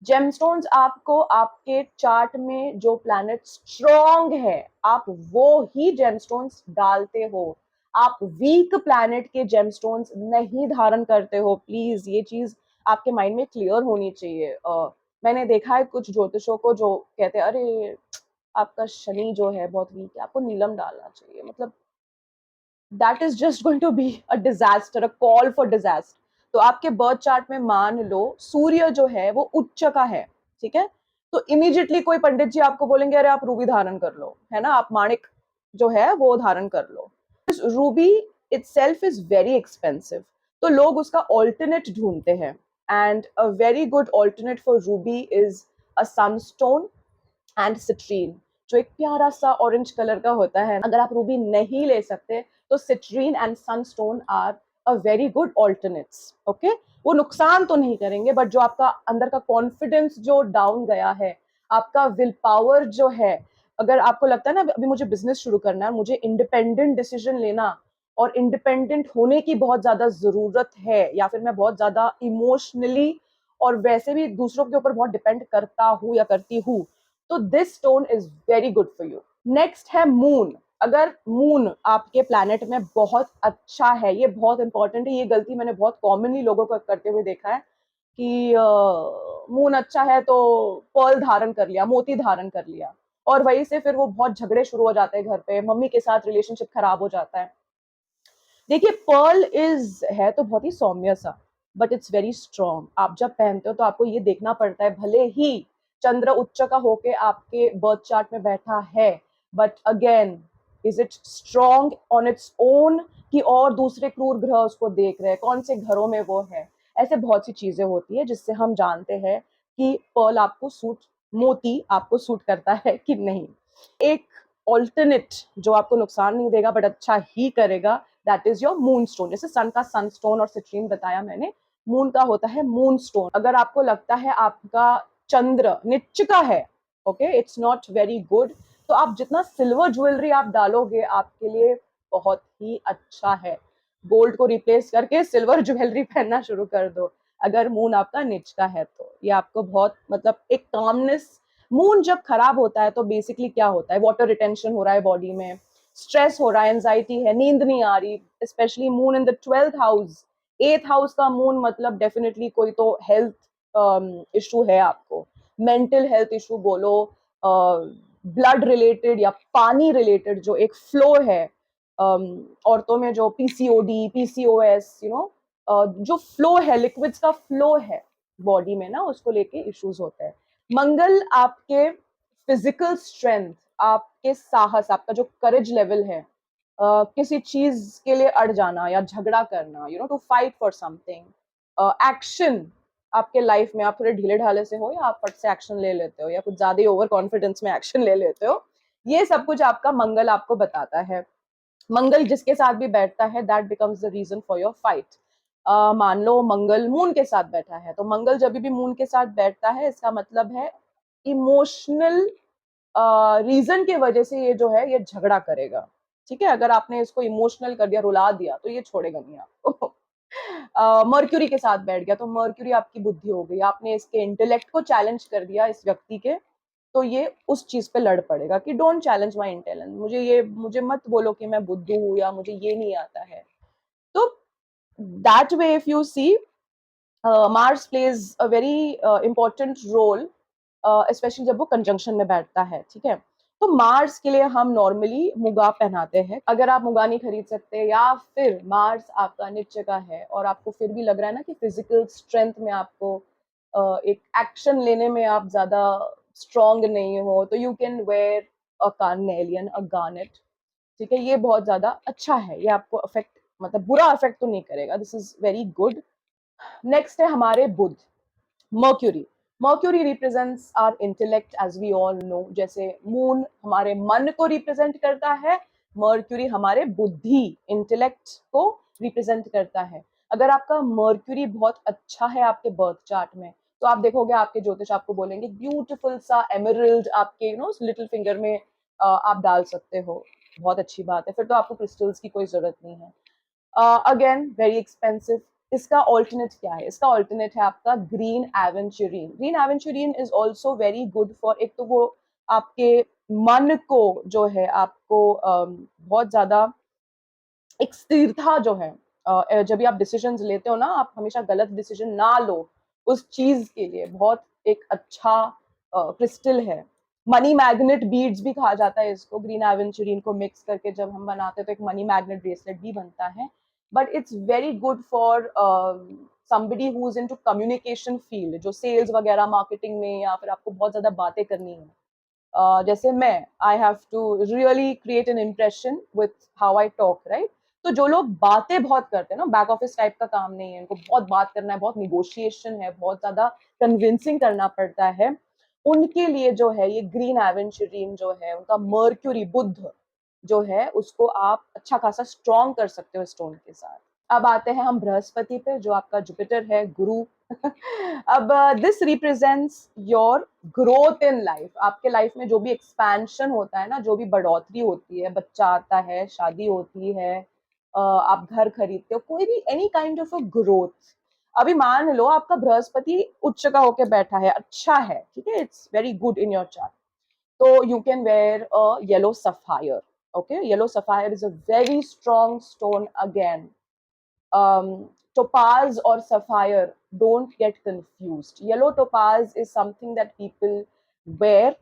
Gemstones आपको आपके chart में जो प्लैनेट स्ट्रॉन्ग है आप वो ही जेमस्टोन्स डालते हो, आप वीक प्लैनेट के जेमस्टोन्स नहीं धारण करते हो। प्लीज ये चीज आपके माइंड में क्लियर होनी चाहिए। मैंने देखा है कुछ ज्योतिषों को जो कहते हैं अरे आपका शनि जो है बहुत वीक है, आपको नीलम डालना चाहिए, मतलब that is just going to be a disaster, a call for disaster. तो आपके बर्थ चार्ट में मान लो सूर्य जो है वो उच्च का है, ठीक है, तो इमीडिएटली कोई पंडित जी आपको बोलेंगे अरे आप रूबी धारण कर लो, है ना, आप माणिक जो है वो धारण कर लो। Ruby itself is very expensive, तो लोग उसका ऑल्टरनेट ढूंढते हैं। And a very good alternate for Ruby is a Sunstone and citrine, जो एक प्यारा सा ऑरेंज कलर का होता है। अगर आप रूबी नहीं ले सकते तो citrine and sunstone are a very good alternates. Okay, वो नुकसान तो नहीं करेंगे बट जो आपका अंदर का कॉन्फिडेंस जो डाउन गया है, आपका विल पावर जो है, अगर आपको लगता है ना अभी मुझे बिजनेस शुरू करना है, मुझे इंडिपेंडेंट डिसीजन लेना और इंडिपेंडेंट होने की बहुत ज्यादा जरूरत है, या फिर मैं बहुत ज्यादा इमोशनली और वैसे भी दूसरों के ऊपर बहुत डिपेंड करता हूँ या करती हूँ, तो this stone is very good for you. Next है मून। अगर मून आपके प्लैनेट में बहुत अच्छा है, ये बहुत इंपॉर्टेंट है, ये गलती मैंने बहुत कॉमनली लोगों को करते हुए देखा है कि मून अच्छा है तो पर्ल धारण कर लिया, मोती धारण कर लिया, और वहीं से फिर वो बहुत झगड़े शुरू हो जाते हैं घर पे, मम्मी के साथ रिलेशनशिप खराब हो जाता है। देखिए पर्ल इज है तो बहुत ही सौम्य सा, बट इट्स वेरी स्ट्रॉन्ग। आप जब पहनते हो तो आपको ये देखना पड़ता है, भले ही चंद्र उच्च का होके आपके बर्थ चार्ट में बैठा है, but again is it strong on its own, कि और दूसरे क्रूर ग्रह उसको देख रहे हैं, कौन से घरों में वो है। ऐसे बहुत सी चीजें होती है जिससे हम जानते हैं कि पर्ल आपको सूट, मोती आपको सूट करता है कि नहीं। एक ऑल्टरनेट जो आपको नुकसान नहीं देगा बट अच्छा ही करेगा, that is your moon stone. जैसे सन का सन स्टोन और सिट्रीन बताया मैंने, मून का होता है मून स्टोन। अगर आपको लगता है आपका चंद्र नीच का है, okay, it's not very good, तो आप जितना सिल्वर ज्वेलरी आप डालोगे आपके लिए बहुत ही अच्छा है। गोल्ड को रिप्लेस करके सिल्वर ज्वेलरी पहनना शुरू कर दो अगर मून आपका नीच का है, तो ये आपको बहुत मतलब एक कामनेस। मून जब खराब होता है तो बेसिकली क्या होता है, वाटर रिटेंशन हो रहा है बॉडी में, स्ट्रेस हो रहा है, एंजाइटी है, नींद नहीं आ रही, specially moon in the 12th house. 8th house का मून मतलब डेफिनेटली कोई तो हेल्थ इशू है आपको, मेंटल हेल्थ इशू बोलो, ब्लड रिलेटेड या पानी रिलेटेड जो एक फ्लो है, औरतों में जो पीसीओडी, पीसीओएस, जो फ्लो है, लिक्विड्स का फ्लो है बॉडी में ना, उसको लेके इश्यूज होते हैं। मंगल आपके फिजिकल स्ट्रेंथ, आपके साहस, आपका जो करेज लेवल है, किसी चीज के लिए अड़ जाना या झगड़ा करना, to fight for something, action. आपके लाइफ में आप थोड़े ढीले ढाले से हो या आप फट से एक्शन ले लेते हो या कुछ ज्यादा ही ओवर कॉन्फिडेंस में एक्शन ले लेते हो, ये सब कुछ आपका मंगल आपको बताता है। मंगल जिसके साथ भी बैठता है that becomes the reason for your fight. मान लो मंगल मून के साथ बैठा है, तो मंगल जब भी मून के साथ बैठता है इसका मतलब है इमोशनल रीजन की वजह से ये जो है ये झगड़ा करेगा। ठीक है, अगर आपने इसको इमोशनल कर दिया, रुला दिया, तो ये छोड़ेगा नहीं आपको। मर्क्यूरी के साथ बैठ गया तो मर्क्यूरी आपकी बुद्धि हो गई, आपने इसके इंटेलेक्ट को चैलेंज कर दिया इस व्यक्ति के, तो ये उस चीज पे लड़ पड़ेगा कि डोंट चैलेंज माय इंटेलेक्ट, मुझे मत बोलो कि मैं बुद्धू हूँ या मुझे ये नहीं आता है। तो that way if you see Mars plays a very important role, specially जब वो कंजंक्शन में बैठता है। ठीक है, तो मार्स के लिए हम नॉर्मली मुगा पहनाते हैं। अगर आप मुगा नहीं खरीद सकते या फिर मार्स आपका नीचे का है और आपको फिर भी लग रहा है ना कि फिजिकल स्ट्रेंथ में आपको एक एक्शन लेने में आप ज्यादा स्ट्रॉन्ग नहीं हो, तो you can where a carnelian, a garnet. ठीक है, ये बहुत ज्यादा अच्छा है, ये आपको अफेक्ट मतलब बुरा अफेक्ट तो नहीं करेगा, this is very good. Next है हमारे Budh, mercury. Mercury represents our intellect as we all know. जैसे मून हमारे मन को रिप्रेजेंट करता है, मर्क्यूरी हमारे बुद्धि, इंटेलेक्ट को रिप्रेजेंट करता है। अगर आपका मर्क्यूरी बहुत अच्छा है आपके बर्थ चार्ट में, तो आप देखोगे आपके ज्योतिष आपको बोलेंगे ब्यूटीफुल सा एमरल्ड आपके लिटिल फिंगर में आप डाल सकते हो, बहुत अच्छी बात है, फिर तो आपको क्रिस्टल्स की कोई जरूरत नहीं है। अगेन वेरी एक्सपेंसिव, इसका ऑल्टरनेट क्या है? इसका ऑल्टरनेट है आपका green aventurine. Green aventurine is also very good for, एक तो वो आपके मन को जो है आपको बहुत ज्यादा एक स्थिरता जो है, जब भी आप डिसीजन लेते हो ना, आप हमेशा गलत डिसीजन ना लो, उस चीज के लिए बहुत एक अच्छा क्रिस्टल है। मनी मैग्नेट बीड्स भी कहा जाता है इसको, ग्रीन एवेंचुरीन को मिक्स करके जब हम बनाते हैं तो एक मनी मैग्नेट ब्रेसलेट भी बनता है। But it's very good for somebody who's into communication field, जो सेल्स वगैरह मार्केटिंग में, या फिर आपको बहुत ज्यादा बातें करनी है। जैसे मैं, I have to really create an impression with how I talk, right? तो जो लोग बातें बहुत करते हैं ना, बैक ऑफिस टाइप का काम नहीं है, इनको बहुत बात करना है, बहुत निगोशिएशन है, बहुत ज्यादा कन्विंसिंग करना पड़ता है, उनके लिए जो है ये ग्रीन एवेंचुरीन जो है, उनका मर्क्यूरी, बुध जो है, उसको आप अच्छा खासा स्ट्रॉन्ग कर सकते हो स्टोन के साथ। अब आते हैं हम बृहस्पति पे, जो आपका जुपिटर है, गुरु। अब this represents your growth in life. आपके लाइफ में जो भी एक्सपेंशन होता है ना, जो भी बढ़ोतरी होती है, बच्चा आता है, शादी होती है, आप घर खरीदते हो, कोई भी any kind of a growth. अभी मान लो आपका बृहस्पति उच्च का होके बैठा है, अच्छा है, ठीक है, it's very good in your chart, तो you can wear a yellow sapphire. Okay, yellow sapphire is a very strong stone again. Topaz or sapphire, don't get confused. Yellow topaz is something that people wear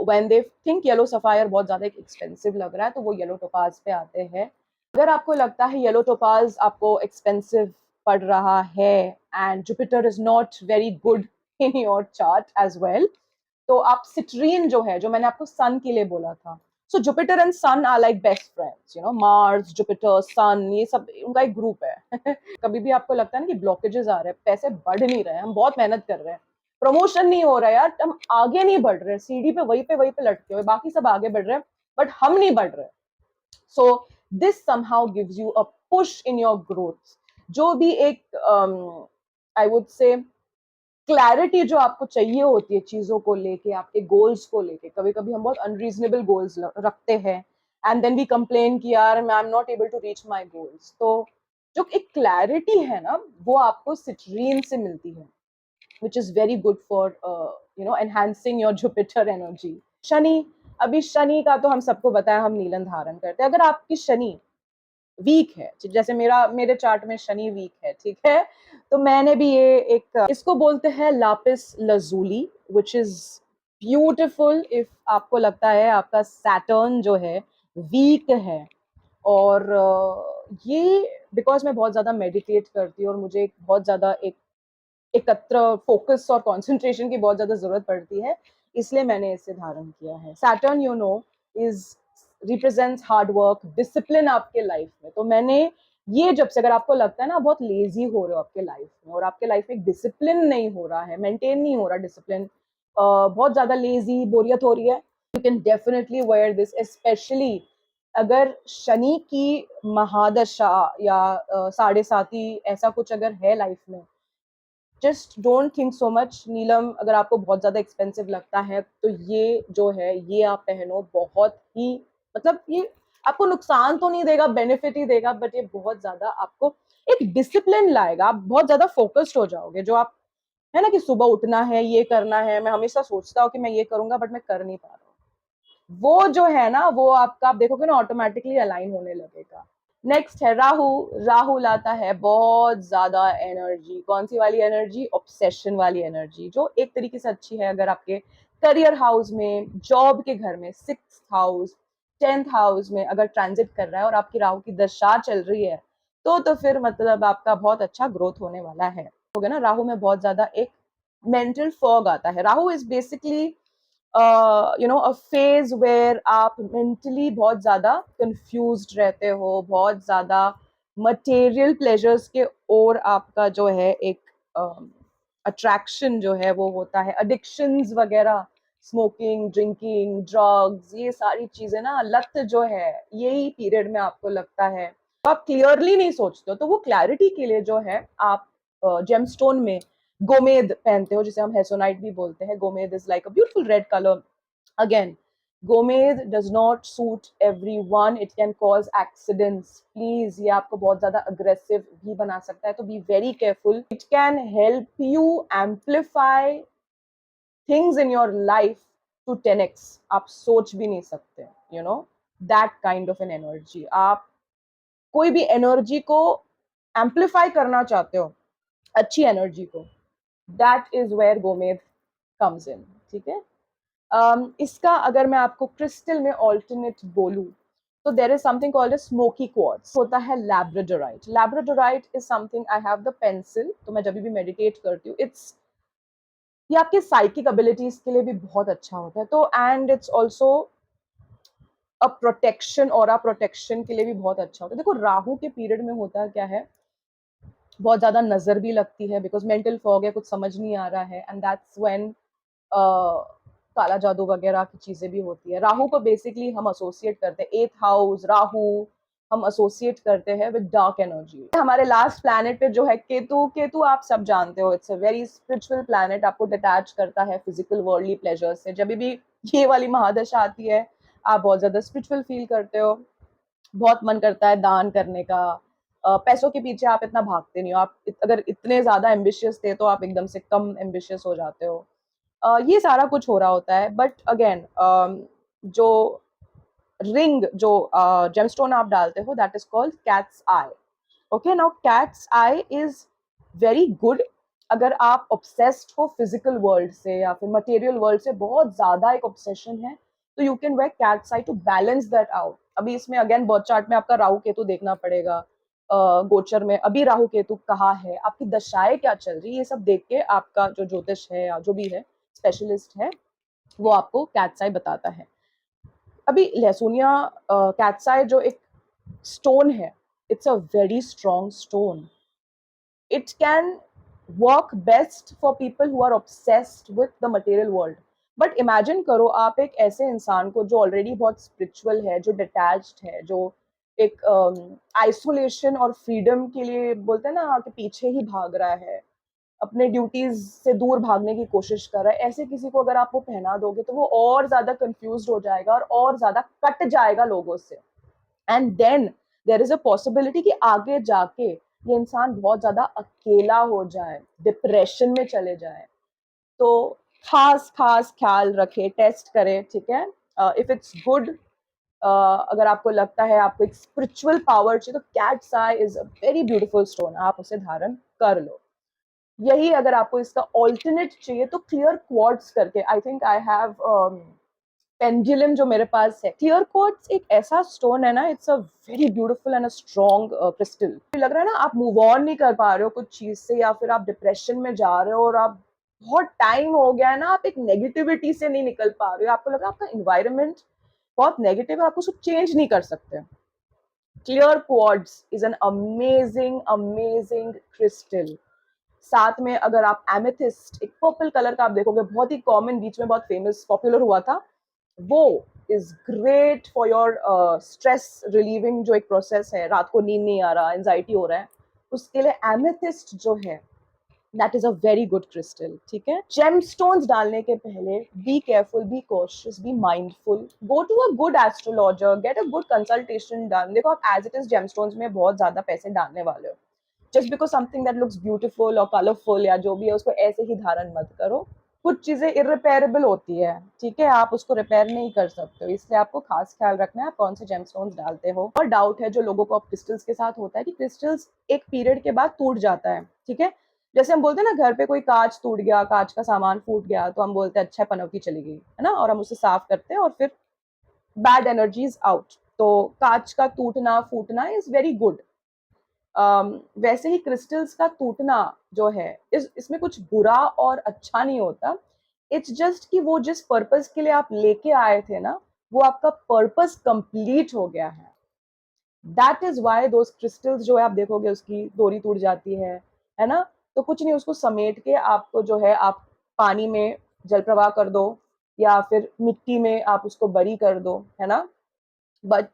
when they think yellow sapphire बहुत ज़्यादा expensive लग रहा है, तो वो yellow topaz पे आते हैं। अगर आपको लगता है yellow topaz आपको एक्सपेंसिव पड़ रहा है and Jupiter is not very good in your chart as well, तो आप सिट्रीन जो है, जो मैंने आपको सन के लिए बोला था, so Jupiter and sun are like best friends, you know, Mars, Jupiter, sun, ये सब उनका एक ग्रुप है। कभी भी आपको लगता है ना कि ब्लॉकेजेस आ रहे हैं, पैसे बढ़ नहीं रहे हैं, हम बहुत मेहनत कर रहे हैं, प्रमोशन नहीं हो रहा है यार, हम आगे नहीं बढ़ रहे, सीढ़ी पे वही पे लटके हुए, बाकी सब आगे बढ़ रहे हैं बट हम नहीं बढ़ रहे। So this somehow gives you a push in your growth. जो भी एक आई वुड से क्लैरिटी जो आपको चाहिए होती है चीजों को लेके, आपके गोल्स को लेके, कभी कभी हम बहुत अनरीजनेबल गोल्स रखते हैं एंड देन वी कंप्लेन कि यार I am not able to reach my goals. तो जो एक क्लैरिटी है ना, वो आपको सिट्रीन से मिलती है, which is very good for enhancing your Jupiter energy. Shani, अभी शनि का तो हम सबको बताया, हम नीलन धारण करते हैं। अगर आपकी शनि वीक है, जैसे मेरे चार्ट में शनि वीक है, ठीक है, तो मैंने भी ये एक, इसको बोलते हैं lapis lazuli, which is beautiful if आपको लगता है आपका सैटर्न जो है वीक है। और ये बिकॉज मैं बहुत ज्यादा मेडिटेट करती हूँ और मुझे बहुत ज्यादा एक एकत्र फोकस और कंसंट्रेशन की बहुत ज्यादा जरूरत पड़ती है, इसलिए मैंने इसे धारण किया है। Saturn you know is represents hard work, discipline आपके लाइफ में। तो मैंने ये, जब से, अगर आपको लगता है ना बहुत लेजी हो रहे हो आपके लाइफ में, और आपके लाइफ में डिसिप्लिन नहीं हो रहा है, मेंटेन नहीं हो रहा डिसिप्लिन, बहुत ज्यादा लेजी, बोरियत हो रही है, you can definitely wear this, specially अगर शनि की महादशा या साढ़े साथी ऐसा कुछ अगर है लाइफ में। Just don't think so much neelam, अगर आपको बहुत ज्यादा एक्सपेंसिव लगता है तो ये जो है ये आप पहनो, बहुत ही, मतलब ये आपको नुकसान तो नहीं देगा, बेनिफिट ही देगा, बट ये बहुत ज्यादा आपको एक डिसिप्लिन लाएगा, आप बहुत ज्यादा फोकस्ड हो जाओगे। जो आप, है ना कि सुबह उठना है, ये करना है, मैं हमेशा सोचता हूँ कि मैं ये करूंगा बट मैं कर नहीं पा रहा हूँ, वो जो है ना, वो आपका, आप देखोगे ना, ऑटोमेटिकली अलाइन होने लगेगा। नेक्स्ट है राहु। राहु लाता है बहुत ज्यादा एनर्जी, कौन सी वाली एनर्जी? ऑब्सेशन वाली एनर्जी, जो एक तरीके से अच्छी है अगर आपके करियर हाउस में, जॉब के घर में, 6th हाउस, 10th हाउस में अगर ट्रांजिट कर रहा है और आपकी राहु की दशा चल रही है, तो फिर मतलब आपका बहुत अच्छा ग्रोथ होने वाला है। हो गया ना, राहु में बहुत ज्यादा एक मेंटल फॉग आता है। Rahu is basically a phase where आप मेंटली बहुत ज्यादा कंफ्यूज्ड रहते हो, बहुत ज्यादा मटेरियल प्लेजर्स के ओर आपका जो है एक अट्रैक्शन जो है वो होता है, एडिक्शंस वगैरह, स्मोकिंग, ड्रिंकिंग, ड्रग्स, ये सारी चीजें ना, लत जो है, यही पीरियड में आपको लगता है, तो आप क्लियरली नहीं सोचते हो। तो वो क्लैरिटी के लिए जो है आप जेमस्टोन में गोमेद पहनते हो, जिसे हम हेसोनाइट भी बोलते हैं। Gomed is like a beautiful red colour, again gomed does not suit everyone, it can cause accidents, please ये आपको बहुत ज्यादा अग्रेसिव भी बना सकता है, तो be very careful. It can help you amplify things in your life to 10x, आप सोच भी नहीं सकते, you know that kind of an energy. आप कोई भी एनर्जी को एम्पलीफाई करना चाहते हो, अच्छी एनर्जी को, that is where gomed comes in, ठीक है। इसका अगर मैं आपको क्रिस्टल में ऑल्टरनेट बोलूं, तो there is something called a smoky quartz, होता है labradorite. Labradorite is something, I have the pencil, तो मैं जब भी मेडिटेट करती हूँ, इट्स ये आपके साइकिक एबिलिटीज के लिए भी बहुत अच्छा होता है, तो and it's also a protection, और प्रोटेक्शन के लिए भी बहुत अच्छा होता है। देखो राहु के पीरियड में होता क्या है, बहुत ज्यादा नजर भी लगती है, बिकॉज मेंटल फॉग है, कुछ समझ नहीं आ रहा है, एंड दैट्स व्हेन काला जादू वगैरह की चीजें भी होती है। राहु को बेसिकली हम एसोसिएट करते हैं, 8th हाउस राहु हम एसोसिएट करते हैं विद डार्क एनर्जी। हमारे लास्ट प्लैनेट पे जो है केतु, केतु आप सब जानते हो, it's a very spiritual planet, आपको डिटैच करता है फिजिकल वर्ल्डली प्लेजर से। जब भी ये वाली महादशा आती है, आप बहुत ज्यादा स्पिरिचुअल फील करते हो, बहुत मन करता है दान करने का, पैसों के पीछे आप इतना भागते नहीं हो, आप अगर इतने ज्यादा एम्बिशियस थे तो आप एकदम से कम एम्बिशियस हो जाते हो। ये सारा कुछ हो रहा होता है, बट अगेन जो रिंग, जो जेमस्टोन आप डालते हो, that is called cats I. Okay, now cats I is very good अगर आप ऑब्सेस्ड हो फिजिकल वर्ल्ड से या फिर मटेरियल वर्ल्ड से, बहुत ज्यादा एक ऑब्सेशन है, तो you can wear cat's eye to balance that out. अभी इसमें अगेन बर्थ चार्ट में आपका राहु केतु देखना पड़ेगा, गोचर में अभी राहु केतु कहाँ है, आपकी दशाएं क्या चल रही है, ये सब देख के आपका जो ज्योतिष है या जो भी है स्पेशलिस्ट है, वो आपको कैट्स आई बताता है। अभी लहसुनिया कैट्स आई जो एक स्टोन है, it's a very strong stone, it can work best for people who are obsessed with the material world। But imagine करो आप एक ऐसे इंसान को जो ऑलरेडी बहुत स्पिरिचुअल है, जो डिटैच्ड है, जो एक आइसोलेशन और फ्रीडम के लिए बोलते हैं ना कि पीछे ही भाग रहा है, अपने ड्यूटीज से दूर भागने की कोशिश कर रहा है, ऐसे किसी को अगर आप वो पहना दोगे तो वो और ज्यादा कंफ्यूज हो जाएगा और ज्यादा कट जाएगा लोगों से, and then there is a possibility कि आगे जाके ये इंसान बहुत ज्यादा अकेला हो जाए, डिप्रेशन में चले जाए। तो खास खास ख्याल रखे, टेस्ट करें, ठीक है। इफ इट्स गुड, अगर आपको लगता है आपको एक स्पिरिचुअल पावर चाहिए, तो cats I is a very beautiful stone, आप उसे धारण कर लो। यही अगर आपको इसका ऑल्टरनेट चाहिए तो क्लियर क्वार्ट्ज करके, I think I have pendulum जो मेरे पास है। क्लियर क्वार्ट्ज एक ऐसा स्टोन है ना, it's a very beautiful and a strong crystal. लग रहा है ना आप मूव ऑन नहीं कर पा रहे हो कुछ चीज से, या फिर आप डिप्रेशन में जा रहे हो और आप बहुत टाइम हो गया है ना, आप एक नेगेटिविटी से नहीं निकल पा रहे हो, आपको लग रहा है आपका इन्वायरमेंट बहुत नेगेटिव है, आप उसको चेंज नहीं कर सकते। Clear quartz is an amazing amazing crystal. साथ में अगर आप एमेथिस्ट, एक पर्पल कलर का आप देखोगे, बहुत ही कॉमन, बीच में बहुत फेमस पॉपुलर हुआ था, वो is great for your stress relieving, जो एक प्रोसेस है, रात को नींद नहीं आ रहा, एंजाइटी हो रहा है, उसके लिए एमेथिस्ट जो है, that is a very good crystal, ठीक है। जेमस्टोन्स डालने के पहले be careful, be cautious, be mindful, go to a good astrologer, get a good consultation done. देखो आप एज इट इज जेमस्टोन्स में बहुत ज्यादा पैसे डालने वाले हो, just because something that looks beautiful और कलरफुल या जो भी है, उसको ऐसे ही धारण मत करो। कुछ चीजें इरिपेयरेबल होती है, ठीक है, आप उसको रिपेयर नहीं कर सकते हो, इसलिए आपको खास ख्याल रखना है आप कौन से जेमस्टोन्स डालते हो। और डाउट है जो लोगों को क्रिस्टल्स के साथ होता है कि क्रिस्टल्स एक पीरियड के बाद टूट जाता है, ठीक है। जैसे हम बोलते हैं ना, घर पे कोई कांच टूट गया, कांच का सामान फूट गया, तो हम बोलते हैं अच्छा पनौती चली गई है ना, और हम उसे साफ करते हैं और फिर बैड एनर्जीज आउट। तो कांच का टूटना फूटना इज वेरी गुड। वैसे ही क्रिस्टल्स का टूटना जो है, इसमें कुछ बुरा और अच्छा नहीं होता। इट्स जस्ट कि वो जिस पर्पस के लिए आप लेके आए थे ना, वो आपका पर्पस कंप्लीट हो गया है। That is why those crystals जो है, आप देखोगे उसकी डोरी टूट जाती है ना, तो कुछ नहीं, उसको समेट के आपको जो है, आप पानी में जल प्रवाह कर दो या फिर मिट्टी में आप उसको बरी कर दो, है ना। बट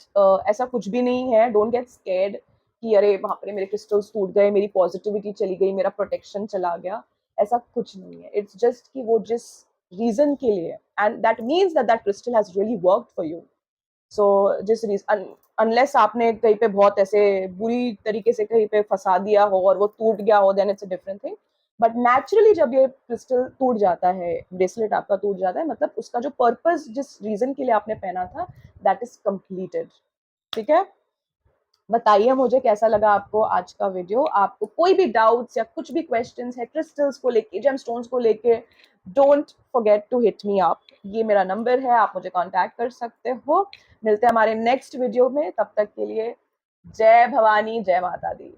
ऐसा कुछ भी नहीं है, डोंट गेट स्केर्ड कि अरे वहां पर मेरे क्रिस्टल्स टूट गए, मेरी पॉजिटिविटी चली गई, मेरा प्रोटेक्शन चला गया, ऐसा कुछ नहीं है। इट्स जस्ट कि वो जिस रीजन के लिए, and that means that that crystal has really worked for you. So जिस रीजन, अनलेस आपने कहीं पे बहुत ऐसे बुरी तरीके से कहीं पे फंसा दिया हो और वो टूट गया हो, then it's a different thing. But naturally जब ये क्रिस्टल टूट जाता है, ब्रेसलेट आपका टूट जाता है, मतलब उसका जो पर्पस, जिस रीजन के लिए आपने पहना था, दैट इज कंप्लीटेड. ठीक है. बताइए मुझे कैसा लगा आपको आज का वीडियो. आपको कोई भी डाउट्स या कुछ भी क्वेश्चंस है क्रिस्टल्स को लेके, जेमस्टोन्स को लेके, don't forget to hit me up. ये मेरा नंबर है, आप मुझे कांटेक्ट कर सकते हो. मिलते हैं हमारे नेक्स्ट वीडियो में. तब तक के लिए जय भवानी, जय माता दी.